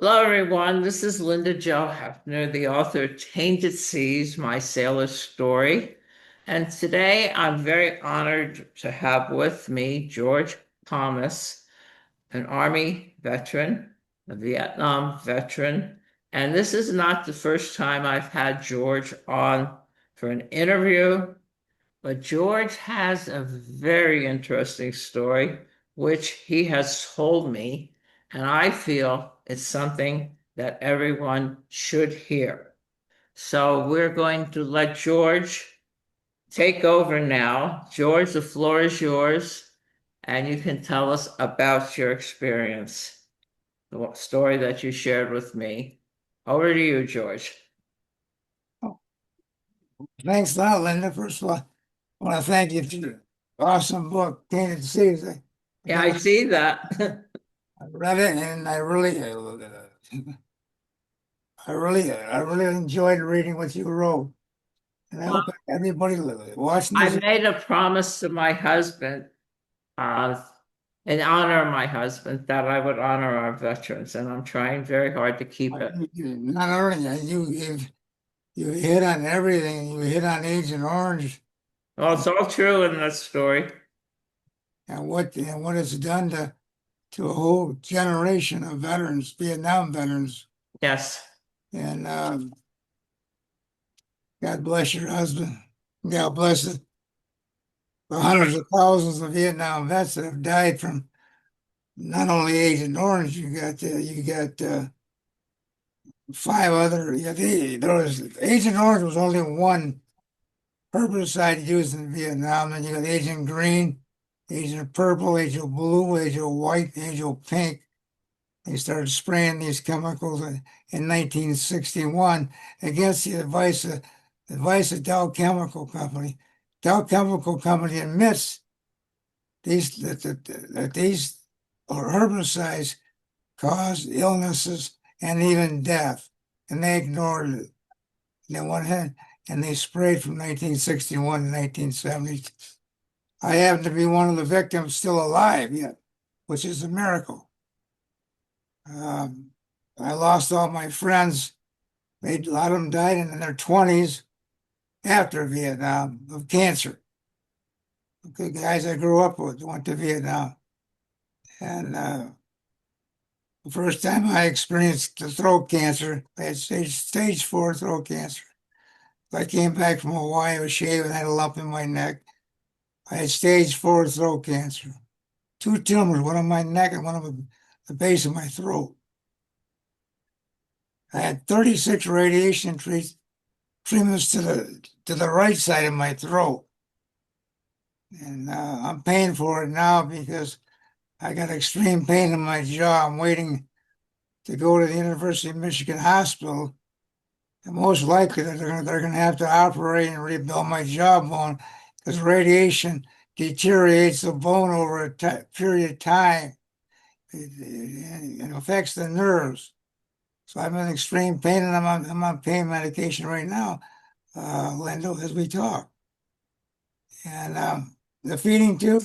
Hello, everyone. This is Linda Jo Heffner, the author of Tainted Seas, My Sailor Story. And today I'm very honored to have with me George Thomas, an Army veteran, a Vietnam veteran. And this is not the first time I've had George on for an interview, but George has a very interesting story, which he has told me, and I feel it's something that everyone should hear. So we're going to let George take over now. George, the floor is yours, and you can tell us about your experience, the story that you shared with me. Over to you, George. Oh, thanks a lot, Linda. First of all, I want to thank you for your awesome book, Tainted Seas. I Yeah, got, I see that. I read it, and I really enjoyed reading what you wrote. And I hope everybody watching I this. made a promise to my husband, uh, in honor of my husband, that I would honor our veterans, and I'm trying very hard to keep it. Not only that, you hit on everything. You hit on Agent Orange Well, it's all true in that story. and what it's done to a whole generation of veterans, Vietnam veterans. Yes. And God bless your husband. God bless the hundreds of thousands of Vietnam vets that have died from not only Agent Orange. You got five other. There was Agent Orange was only one herbicide used in Vietnam. Then you got Agent Green, Agent Purple, Agent Blue, Agent White, Agent Pink. They started spraying these chemicals in 1961 against the advice of Dow Chemical Company. Dow Chemical Company admits that these herbicides cause illnesses and even death, and they ignored it. They went ahead and they sprayed from 1961 to 1970. I happen to be one of the victims still alive yet, which is a miracle. Um, I lost all my friends. A lot of them died in their 20s after Vietnam of cancer. Okay, guys I grew up with went to Vietnam. And the first time I experienced the throat cancer, I had stage 4 throat cancer. I came back from Hawaii, I was shaving, I had a lump in my neck. I had stage 4 throat cancer. Two tumors, one on my neck and one on the base of my throat. I had 36 radiation treatments to the right side of my throat. And I'm paying for it now because I got extreme pain in my jaw. I'm waiting to go to the University of Michigan Hospital. And most likely they're going to have to operate and rebuild my jawbone because radiation deteriorates the bone over a period of time. It affects the nerves. So I'm in extreme pain, and I'm on pain medication right now, Linda, as we talk. And the feeding tube,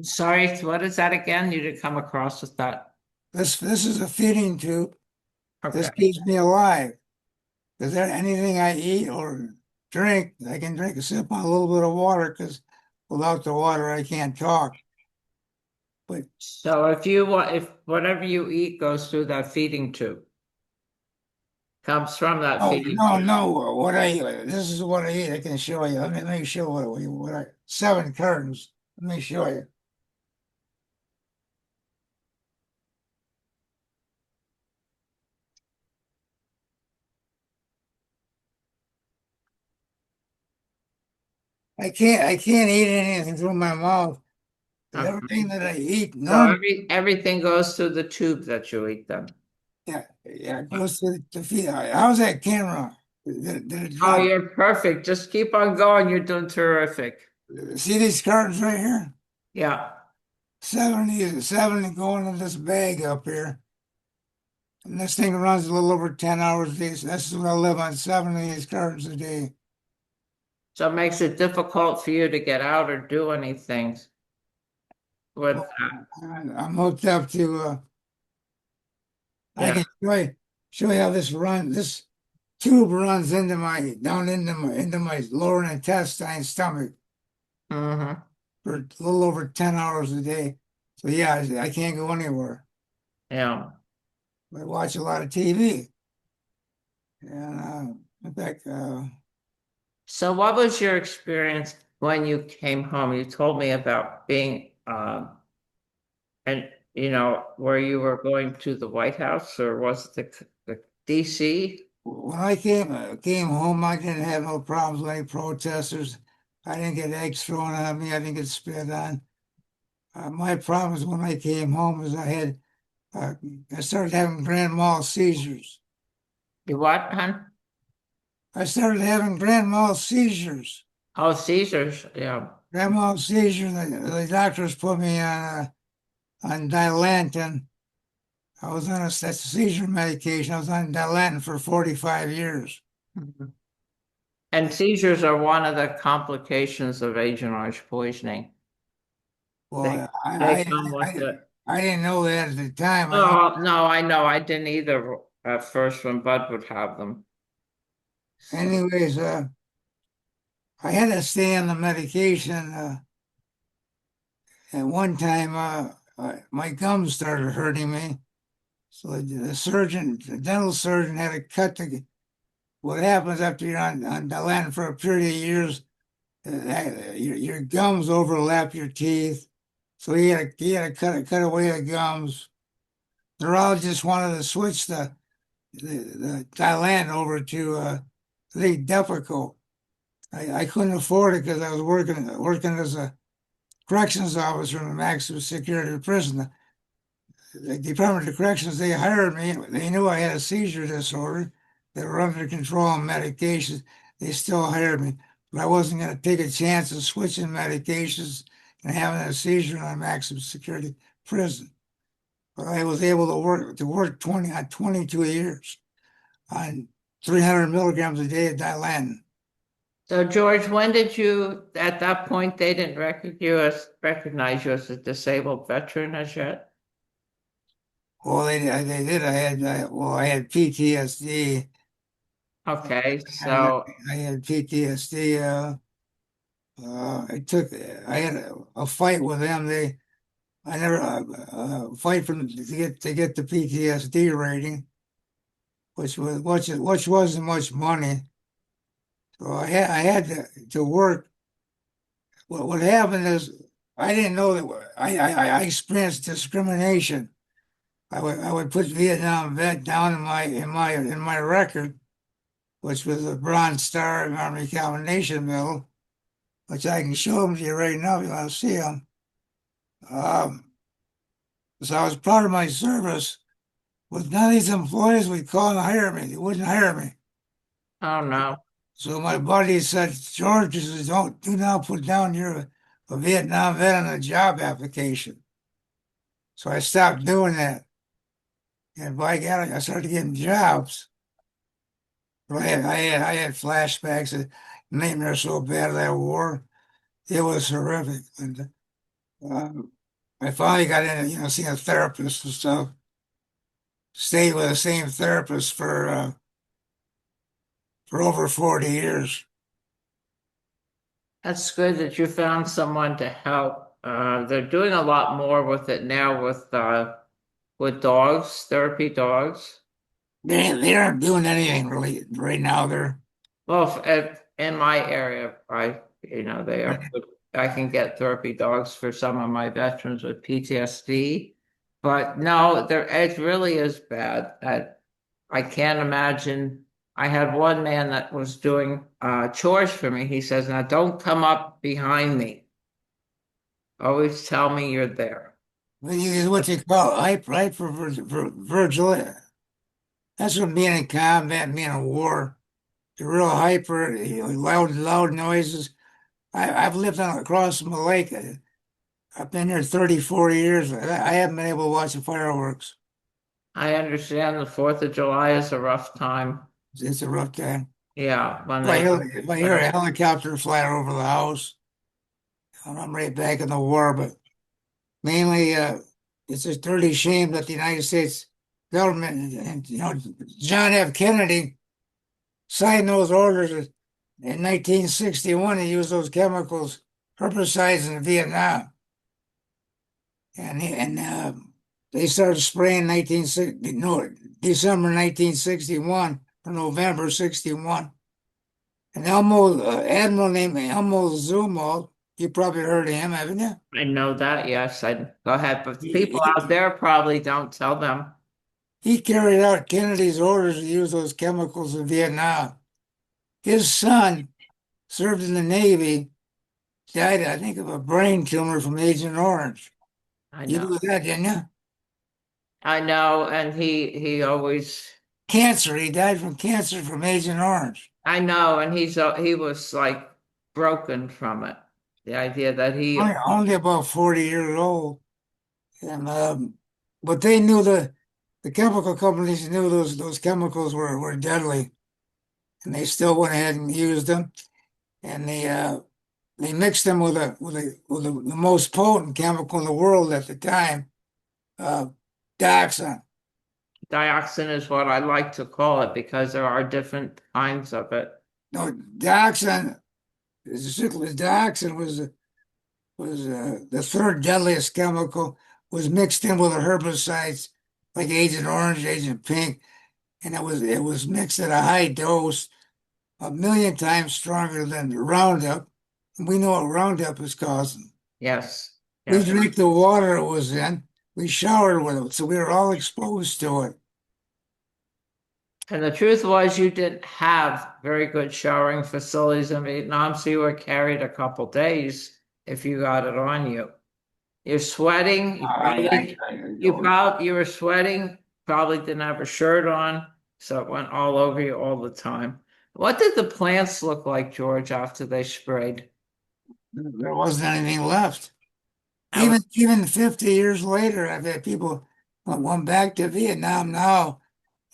Sorry, what is that again? You didn't come across with that. this is a feeding tube. This Okay. keeps me alive. Because anything I eat or drink, I can drink a sip on a little bit of water because without the water, I can't talk. But So if whatever you eat goes through that feeding tube, comes from that oh feeding no, tube. no, what I eat. This is what I eat. I can show you. Let me show what I 7 cartons. Let me show you. I can't eat anything through my mouth. Okay. Everything that I eat So normally, everything goes through the tube that you eat them. yeah, it goes to the feet. How's that camera? Did it Oh, drop? you're perfect. Just keep on going. You're doing terrific. See these cartons right here? Yeah. 70 going in this bag up here. And this thing runs a little over 10 hours a day. So that's what I live on, 70 of these cartons a day. So it makes it difficult for you to get out or do anything with Well, that. I'm hooked up to I Yeah. can show you how this tube runs into my down into my lower intestine stomach Hmm. for a little over 10 hours a day. So yeah, I can't go anywhere. Yeah. I watch a lot of TV. And in fact, So what was your experience when you came home? You told me about being and where you were going to the White House, or was it the DC? when I came home, I didn't have no problems with any protesters. I didn't get eggs thrown at me. I didn't get spit on. My problems when I came home is uh, I started having grand mal seizures. You what, hon? I started having grand mal seizures. Oh, Caesars. Yeah. Grand mal seizures. The doctors put me on Dilantin. I was on that's a seizure medication. I was on Dilantin for 45 years. Mhm. And seizures are one of the complications of Agent Orange poisoning. They Well, they come with it. I didn't know that at the time. I didn't. Oh, no, I know. I didn't either at first when Bud would have them. So, Anyways, I had to stay on the medication. At one time, my gums started hurting me. So the dental surgeon had to cut what happens after you're on Dilantin for a period of years, your gums overlap your teeth. So he had to cut away the gums. The neurologist wanted to switch the Dilantin over to the Depakote. I couldn't afford it because I was working as a corrections officer in a maximum security prison. The Department of Corrections, they hired me. They knew I had a seizure disorder. They were under control on medications. They still hired me, but I wasn't going to take a chance of switching medications and having a seizure in a maximum security prison. But I was able to work 22 years on 300 milligrams a day of Dilantin. so George, when did you, at that point, they didn't recognize you as a disabled veteran as yet? Well, they did. I had PTSD. Okay, And so I had PTSD. I took. I had a fight with them. I never fight from to get the PTSD rating, which wasn't much money. So I had to work. What happened is I didn't know that I experienced discrimination. I would put Vietnam vet down in my record, which was a Bronze Star Army Combination Medal, which I can show them to you right now if you want to see them. Um, so I was proud of my service. With none of these employees would call and hire me. They wouldn't hire me. oh no. So my buddy said, George, he says, do not put down you're a Vietnam vet on a job application. So I stopped doing that. And by God, I started getting jobs. I had flashbacks and nightmares so bad of that war. It was horrific. And um, I finally got in, seeing a therapist and stuff. Stayed with the same therapist for over 40 years. That's good that you found someone to help. They're doing a lot more with it now with dogs, therapy dogs. They aren't doing anything really right now. Well, in my area, they are. I can get therapy dogs for some of my veterans with PTSD, but no, it really is bad. I can't imagine. I had one man that was doing chores for me. He says, "Now don't come up behind me. Always tell me you're there." Is what you call Virgil. That's what being in combat, being in war. You're real hyper, loud noises. I've lived across from the lake. I've been here 34 years. I haven't been able to watch the fireworks. I understand the 4th of July is a rough time. It's a rough time. Yeah, when they If I hear a helicopter fly over the house, I'm right back in the war. But mainly, it's a dirty shame that the United States government, and John F. Kennedy signed those orders in 1961 to use those chemicals, herbicides in Vietnam. And they started spraying 1960, no, December 1961 or November 61. And Admiral named Elmo Zumwalt, you probably heard of him, haven't you? I know that, yes. I go ahead, but the people He, out there probably don't tell them. he carried out Kennedy's orders to use those chemicals in Vietnam. His son served in the Navy, died, I think, of a brain tumor from Agent Orange. I You know. knew that, didn't you? I know, and he always Cancer. He died from cancer from Agent Orange. I know, and he was like broken from it. The idea that he Only about 40 years old. And but they knew the chemical companies knew those chemicals were deadly, and they still went ahead and used them. And they mixed them with the most potent chemical in the world at the time, uh, dioxin. dioxin is what I like to call it because there are different kinds of it. No, dioxin, particularly dioxin was the third deadliest chemical. Was mixed in with the herbicides like Agent Orange, Agent Pink, and it was mixed at a high dose, a million times stronger than Roundup. And we know what Roundup is causing. Yes, We yes. drank the water it was in. We showered with it, so we were all exposed to it. And the truth was, you didn't have very good showering facilities in Vietnam, so you were carried a couple days if you got it on you. You're sweating. You were sweating. Probably didn't have a shirt on, so it went all over you all the time. What did the plants look like, George, after they sprayed? There wasn't anything left. I was Even 50 years later, I've had people went back to Vietnam now,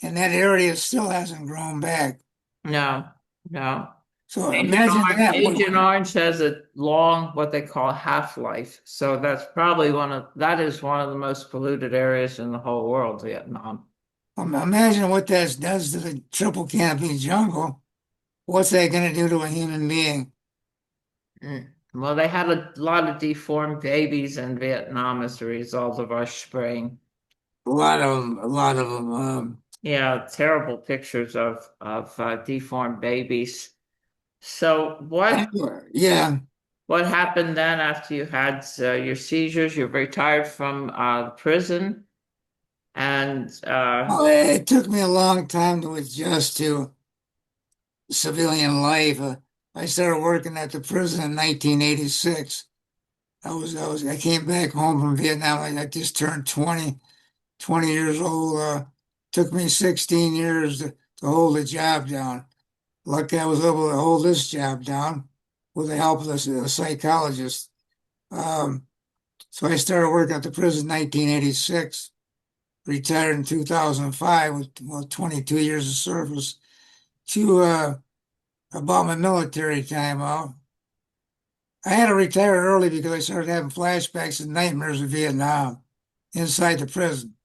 and that area still hasn't grown back. no, no. So imagine that. Agent Orange has a long, what they call half-life. So that is one of the most polluted areas in the whole world, Vietnam. Imagine what that does to the triple canopy jungle. What's that going to do to a human being? Mm. Well, they had a lot of deformed babies in Vietnam as a result of our spraying. A lot of them. A lot of them. Yeah, terrible pictures of deformed babies. So Anyway, yeah. what happened then after you had your seizures? You retired from prison, and Well, it took me a long time to adjust to civilian life. I started working at the prison in 1986. I came back home from Vietnam. I just turned 20 years old. Took me 16 years to hold the job down. Lucky I was able to hold this job down with the help of the psychologist. Um, so I started working at the prison in 1986, retired in 2005 with 22 years of service to about my military time out. I had to retire early because I started having flashbacks and nightmares of Vietnam inside the prison.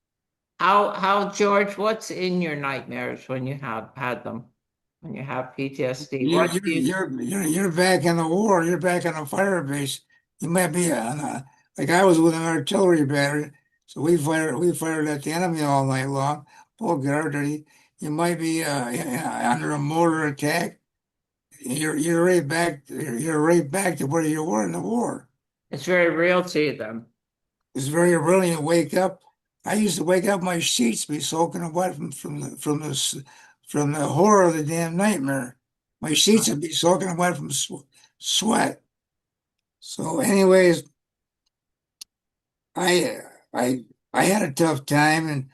how George, what's in your nightmares when you have had them, when you have PTSD? You're What you're do you you're you're you're back in the war. You're back on a fire base. You might be like I was with an artillery battery, so we fired at the enemy all night long. Full guard. You might be under a mortar attack. You're right back to where you were in the war. It's very real to you then. It's very early to wake up. I used to wake up, my sheets be soaking wet from the horror of the damn nightmare. My sheets would be soaking wet from sweat. So, anyways, I I I had a tough time, and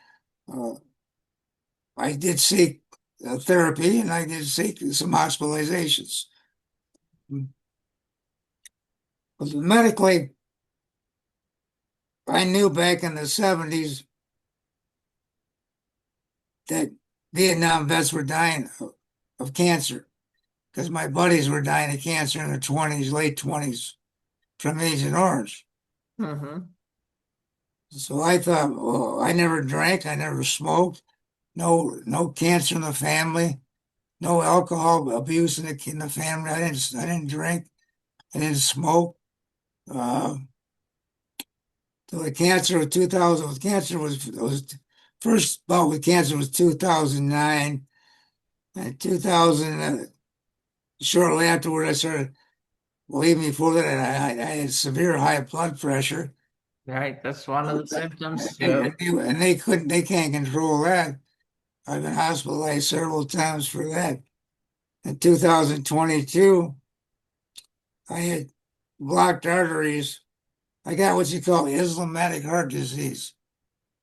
uh, I did seek therapy, and I did seek some hospitalizations. But medically, I knew back in the 70s that Vietnam vets were dying of cancer because my buddies were dying of cancer in their 20s, late 20s from Agent Orange. Hmm. So I thought, well, I never drank, I never smoked, no cancer in the family, no alcohol abuse in the family. I didn't drink, I didn't smoke. Uh, so the cancer of 2000, cancer was first bout with cancer was 2009, and 2000. Shortly afterward, I started. Well, even before that, I had severe high blood pressure, Right, that's one of the symptoms and too. they can't control that. I've been hospitalized several times for that. In 2022, I had blocked arteries. I got what you call Islamitic heart disease.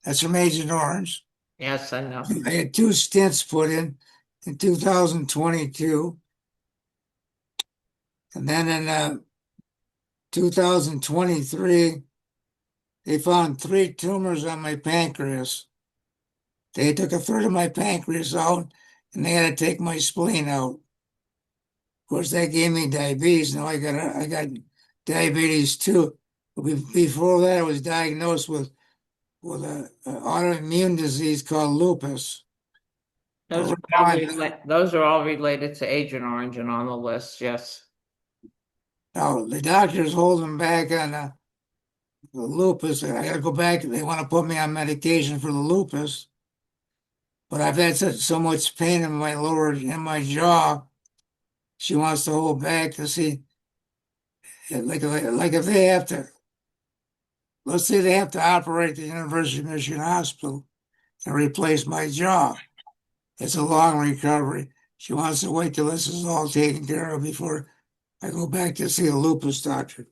That's from Agent Orange. Yes, I know. I had two stents put in 2022, and then in 2023, they found three tumors on my pancreas. They took a third of my pancreas out, and they had to take my spleen out. Of course, that gave me diabetes. Now I got diabetes too. But before that, I was diagnosed with a autoimmune disease called lupus. But Those are later on, those are all related to Agent Orange and on the list. Yes. now the doctors holding back on the lupus. I got to go back. They want to put me on medication for the lupus, but I've had so much pain in my jaw. She wants to hold back to see, like if they have to, let's say they have to operate the University of Michigan Hospital and replace my jaw. It's a long recovery. She wants to wait till this is all taken care of before I go back to see a lupus doctor.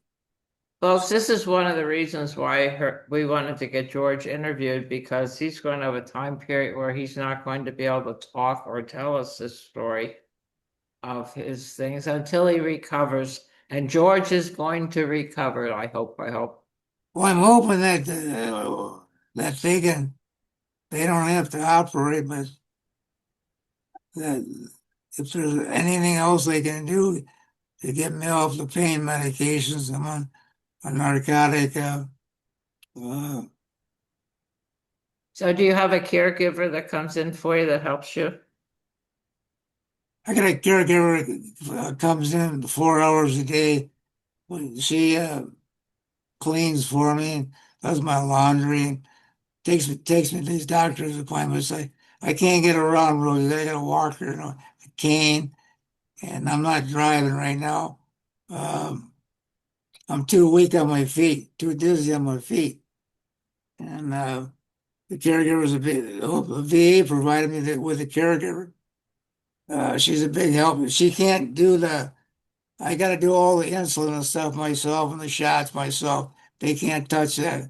Folks, this is one of the reasons why we wanted to get George interviewed because he's going to have a time period where he's not going to be able to talk or tell us this story of his things until he recovers. And George is going to recover, I hope. I hope. Well, I'm hoping that they don't have to operate, but that if there's anything else they can do to get me off the pain medications, I'm on a narcotic. Uh, So, do you have a caregiver that comes in for you that helps you? I got a caregiver comes in 4 hours a day. She cleans for me and does my laundry and takes me to these doctor's appointments. I can't get around really. I got a walker and a cane, and I'm not driving right now. Um, I'm too weak on my feet, too dizzy on my feet, and the caregiver's a bit. The VA provided me with a caregiver. She's a big help. She can't do the. I got to do all the insulin and stuff myself and the shots myself. They can't touch that.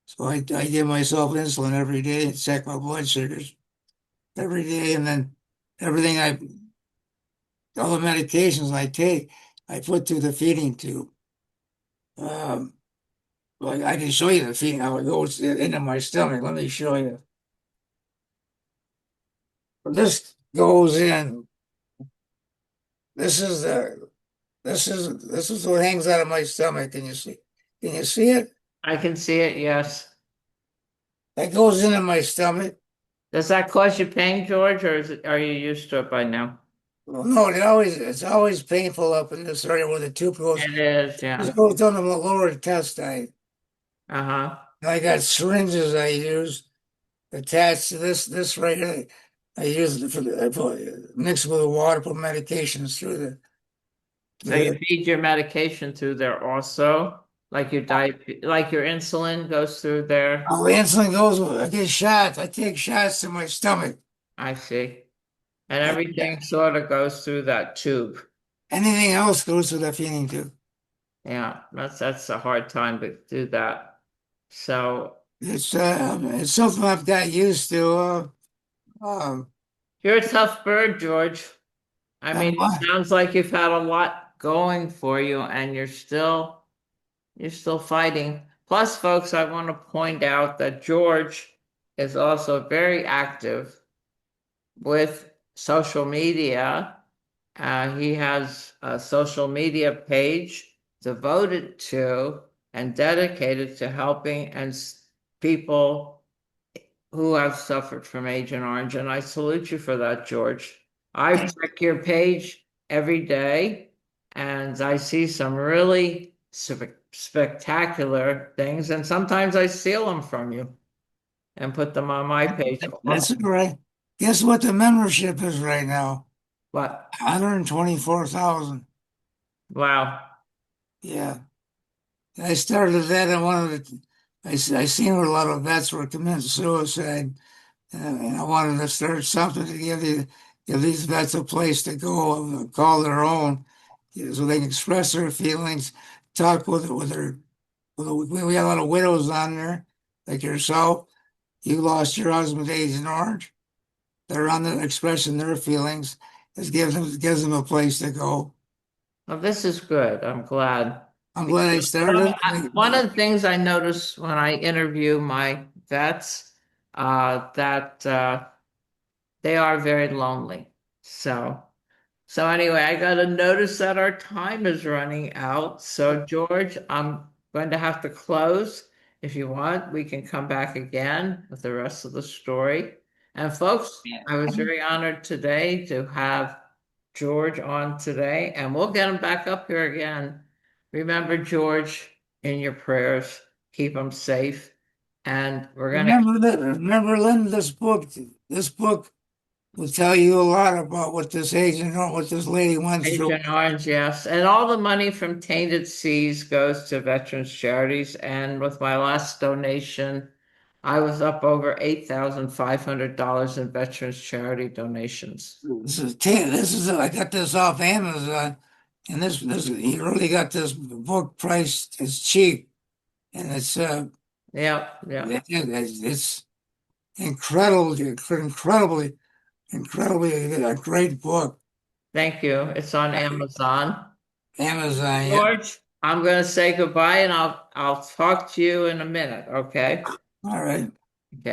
So I give myself insulin every day and check my blood sugars every day. And then everything all the medications I take, I put through the feeding tube. Um, like I can show you the feeding, how it goes into my stomach. Let me show you. This goes in. This is the, this is what hangs out of my stomach. Can you see? Can you see it? I can see it, yes. That goes into my stomach. Does that cause you pain, George, or are you used to it by now? Well, no, it's always painful up in this area where the tube goes. It is, This yeah. goes down to the lower intestine. Uh-huh. I got syringes I use attached to this right here. I use it I mix it with the water, put medications So you through feed your medication through there also, like your like your insulin goes through there. the insulin goes, I get shots. I take shots to my stomach. I see. And I, everything sort of goes through that tube. anything else goes to the feeding tube. Yeah, that's a hard time to do that. So It's something I've got used to. Um, you're a tough bird, George. I I'm, mean, it sounds like you've had a lot going for you and you're still fighting. Plus, folks, I want to point out that George is also very active with social media. He has a social media page devoted to and dedicated to helping and people who have suffered from Agent Orange, and I salute you for that, George. I check your page every day, and I see some really spectacular things, and sometimes I steal them from you and put them on my page That's also. right. Guess what the membership is right now? But 124,000. wow, Yeah. I started that in one of the, I seen where a lot of vets were committing suicide, and I wanted to start something to give these vets a place to go, call their own, so they can express their feelings, talk with their, we got a lot of widows on there, like yourself. You lost your husband to Agent Orange. They're on there expressing their feelings. It gives them a place to go. well, this is good. I'm glad. I'm glad I started. One of the things I notice when I interview my vets, that they are very lonely. So, so anyway, I got to notice that our time is running out. So, George, I'm going to have to close. If you want, we can come back again with the rest of the story. And folks, I was very honored today to have George on today, and we'll get him back up here again. Remember George in your prayers. Keep him safe. And we're going to Remember, Lynn, this book will tell you a lot about what this agent or what this lady went through. Agent Orange, yes. And all the money from Tainted Seas goes to veterans charities. And with my last donation, I was up over $8,500 in veterans charity donations. I got this off Amazon, and this he really got this book priced as cheap, and Yeah, yeah. it's incredibly a great book. Thank you. It's on Amazon. Amazon, yeah. George, I'm going to say goodbye and I'll talk to you in a minute, okay? All right. Okay.